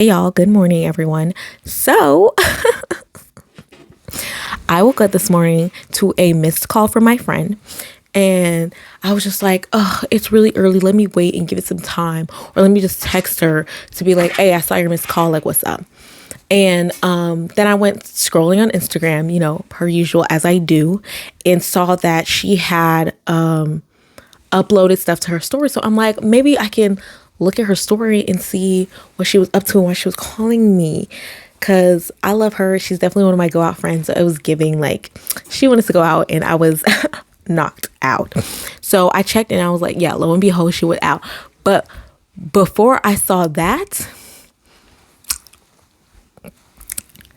Hey y'all, good morning everyone. So, I woke up this morning to a missed call from my friend and I was just like, oh, it's really early. Let me wait and give it some time. Or let me just text her to be like, hey, I saw your missed call. Like, what's up? And then I went scrolling on Instagram, per usual, as I do, and saw that she had uploaded stuff to her story. So I'm like, maybe I can look at her story and see what she was up to and why she was calling me. Cause I love her. She's definitely one of my go out friends. So it was giving like she wanted to go out and I was knocked out. So I checked and I was like, yeah, lo and behold, she went out. But before I saw that,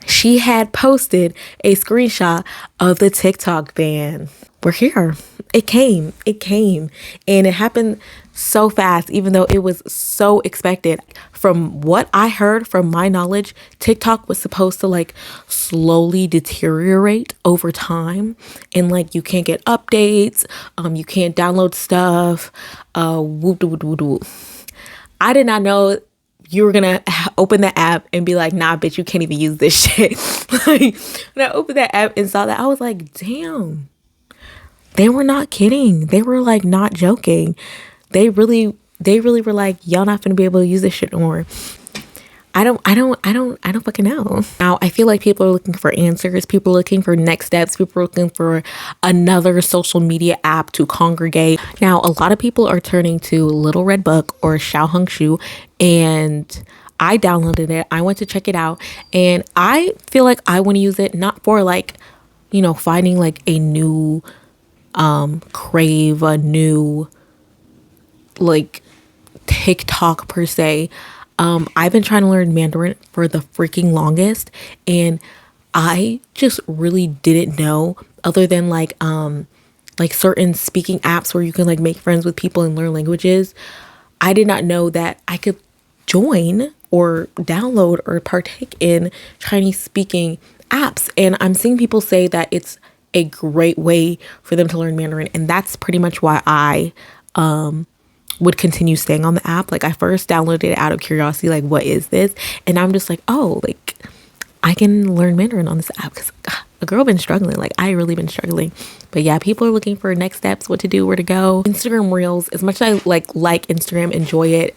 she had posted a screenshot of the TikTok ban. We're here. It came. And it happened so fast, even though it was so expected. From what I heard, from my knowledge, TikTok was supposed to like slowly deteriorate over time. And like you can't get updates. You can't download stuff. Whoop, whoop, whoop, whoop. I did not know you were gonna open the app and be like, nah, bitch, you can't even use this shit. Like, when I opened that app and saw that, I was like, damn, they were not kidding. They were like not joking. They really were like, y'all not gonna be able to use this shit no more. I don't fucking know. Now, I feel like people are looking for answers. People are looking for next steps. People are looking for another social media app to congregate. Now, a lot of people are turning to Little Red Book or Xiaohongshu, and I downloaded it. I went to check it out, and I feel like I want to use it not for like, finding like a new crave, a new like TikTok per se. I've been trying to learn Mandarin for the freaking longest, and I just really didn't know, other than like certain speaking apps where you can like make friends with people and learn languages. I did not know that I could join or download or partake in Chinese speaking apps. And I'm seeing people say that it's a great way for them to learn Mandarin. And that's pretty much why I would continue staying on the app. Like, I first downloaded it out of curiosity, like, what is this? And I'm just like, oh, like, I can learn Mandarin on this app, because a girl been struggling. Like, I really been struggling. But yeah, people are looking for next steps, what to do, where to go. Instagram Reels, as much as I like Instagram, enjoy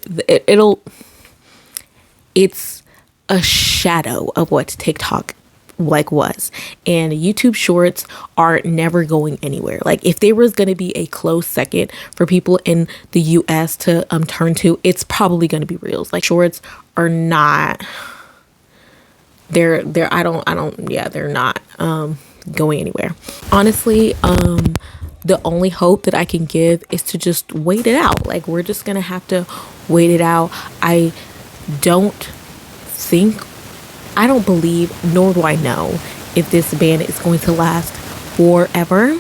it's a shadow of what TikTok like was. And YouTube Shorts are never going anywhere. Like, if there was going to be a close second for people in the US to turn to, it's probably going to be Reels. Like, Shorts are not, they're not going anywhere. Honestly, the only hope that I can give is to just wait it out. Like, we're just going to have to wait it out. I don't believe, nor do I know, if this ban is going to last forever.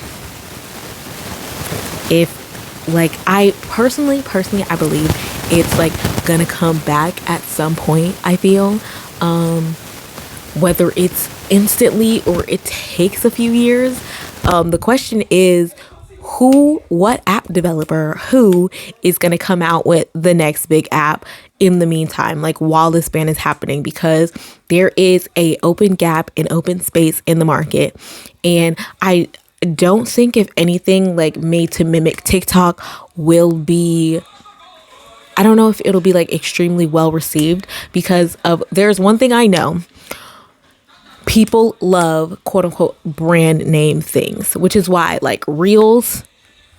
If, like, I personally, I believe it's like gonna come back at some point. I feel, whether it's instantly or it takes a few years. The question is, what app developer, who is going to come out with the next big app in the meantime, like while this ban is happening, because there is a open gap and open space in the market. And I don't think, if anything like made to mimic TikTok will be, I don't know if it'll be like extremely well received, because there's one thing I know. People love quote unquote brand name things, which is why like Reels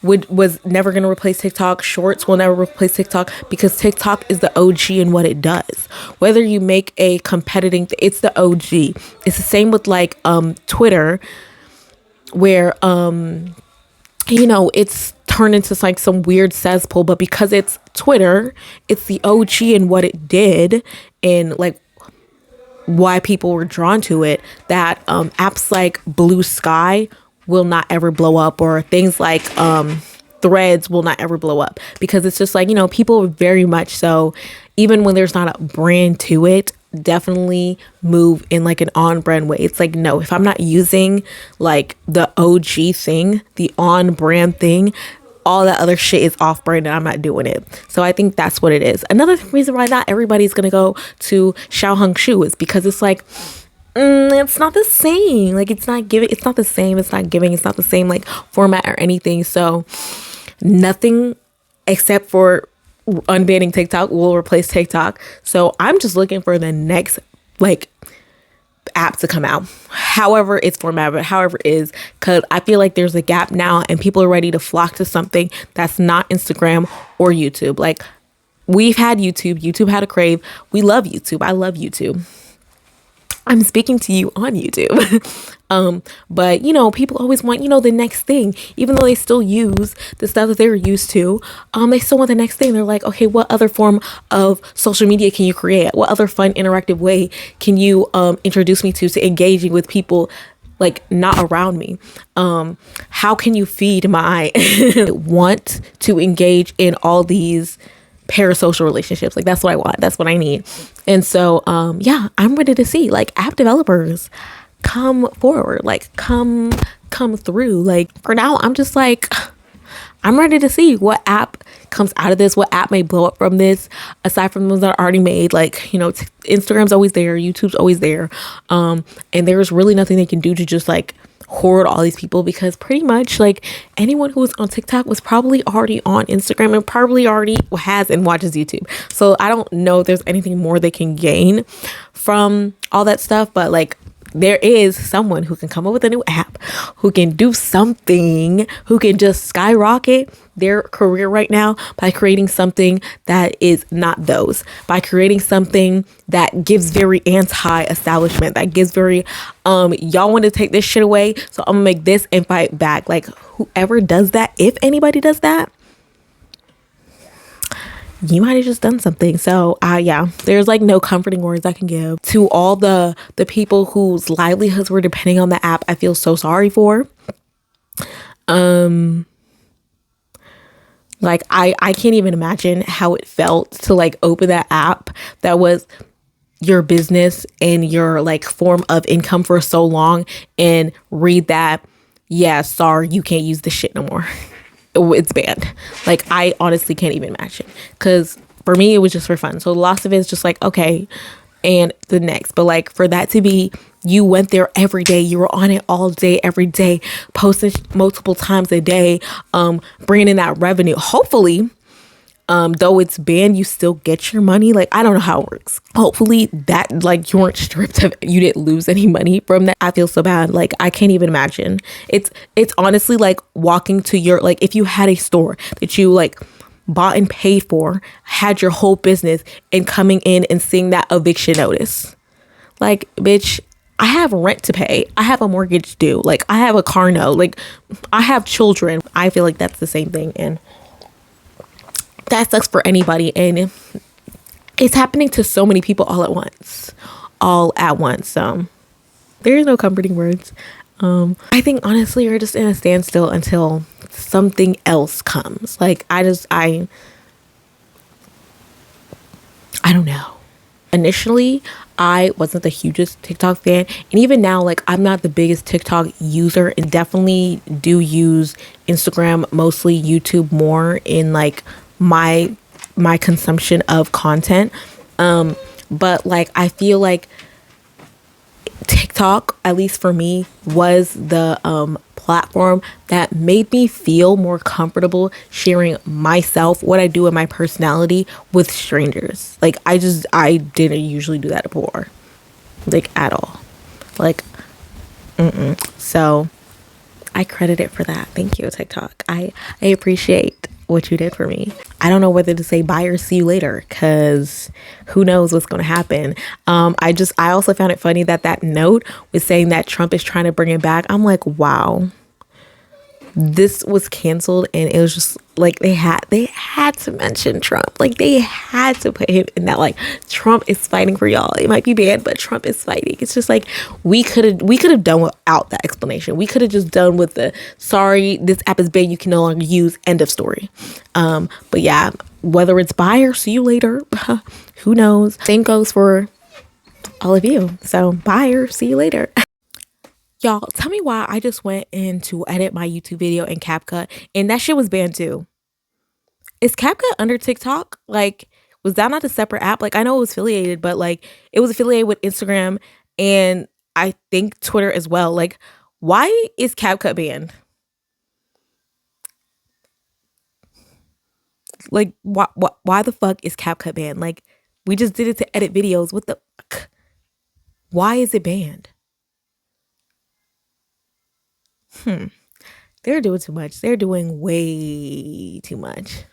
was never going to replace TikTok. Shorts will never replace TikTok, because TikTok is the OG in what it does. Whether you make a competing, it's the OG. It's the same with like Twitter, where it's turned into like some weird cesspool, but because it's Twitter, it's the OG in what it did, and like why people were drawn to it, that apps like Blue Sky will not ever blow up, or things like Threads will not ever blow up, because it's just like, people very much so, even when there's not a brand to it, definitely move in like an on brand way. It's like, no, if I'm not using like the OG thing, the on brand thing, all that other shit is off brand and I'm not doing it. So I think that's what it is. Another reason why not everybody's gonna go to Xiaoheng Shu is because it's like, it's not the same. Like, it's not giving, it's not the same. It's not giving, it's not the same like format or anything. So nothing except for unbanning TikTok will replace TikTok. So I'm just looking for the next like app to come out, however it's formatted, however it is, because I feel like there's a gap now and people are ready to flock to something that's not Instagram or YouTube. Like, we've had YouTube had a crave. We love YouTube. I love YouTube. I'm speaking to you on YouTube. But you know, people always want, you know, the next thing, even though they still use the stuff that they were used to. They still want the next thing. They're like, okay, what other form of social media can you create? What other fun, interactive way can you introduce me to engaging with people like not around me? How can you feed my want to engage in all these parasocial relationships? Like, that's what I want, that's what I need. And so yeah, I'm ready to see like app developers come forward, like come through. Like, for now, I'm just like, I'm ready to see what app comes out of this, what app may blow up from this, aside from the ones that are already made. Like, you know, Instagram's always there, YouTube's always there, and there's really nothing they can do to just like hoard all these people, because pretty much like anyone who was on TikTok was probably already on Instagram and probably already has and watches YouTube. So I don't know if there's anything more they can gain from all that stuff, but like, there is someone who can come up with a new app, who can do something, who can just skyrocket their career right now by creating something that is not those, by creating something that gives very anti-establishment, that gives very, y'all want to take this shit away, so I'm gonna make this and fight back. Like, whoever does that, if anybody does that, you might have just done something. So yeah, there's like no comforting words I can give to all the people whose livelihoods were depending on the app. I feel so sorry for. Like, I can't even imagine how it felt to like open that app that was your business and your like form of income for so long and read that, yeah, sorry, you can't use this shit no more. It's banned. Like, I honestly can't even imagine, because for me it was just for fun. So the loss of it is just like, okay, and the next. But like, for that to be, you went there every day, you were on it all day, every day, posting multiple times a day, bringing in that revenue. Hopefully, though it's banned, you still get your money. Like, I don't know how it works. Hopefully that like you weren't stripped of, you didn't lose any money from that. I feel so bad. Like, I can't even imagine. It's honestly like walking to your, like, if you had a store that you like bought and paid for, had your whole business, and coming in and seeing that eviction notice. Like, bitch, I have rent to pay. I have a mortgage due. Like, I have a car note. Like, I have children. I feel like that's the same thing. And that sucks for anybody, and it's happening to so many people all at once. So there's no comforting words. I think honestly we're just in a standstill until something else comes. Like, I don't know. Initially, I wasn't the hugest TikTok fan, and even now, like, I'm not the biggest TikTok user, and definitely do use Instagram, mostly YouTube more in like my consumption of content. But like, I feel like TikTok, at least for me, was the platform that made me feel more comfortable sharing myself, what I do, and my personality with strangers. Like, I didn't usually do that before, like, at all. Like, so I credit it for that. Thank you, TikTok. I appreciate what you did for me. I don't know whether to say bye or see you later, because who knows what's going to happen. I also found it funny that note was saying that Trump is trying to bring it back. I'm like, wow, this was canceled, and it was just like they had to mention Trump. Like, they had to put him in that, like, Trump is fighting for y'all. It might be banned, but Trump is fighting. It's just like, we could have done without that explanation. We could have just done with the, sorry, this app is banned, you can no longer use, end of story. But yeah, whether it's bye or see you later, who knows? Same goes for all of you. So bye or see you later. Y'all, tell me why I just went in to edit my YouTube video in CapCut and that shit was banned too. Is CapCut under TikTok? Like, was that not a separate app? Like, I know it was affiliated, but like, it was affiliated with Instagram and I think Twitter as well. Like, why is CapCut banned? Like, why the fuck is CapCut banned? Like, we just did it to edit videos. What the fuck? Why is it banned? They're doing too much. They're doing way too much.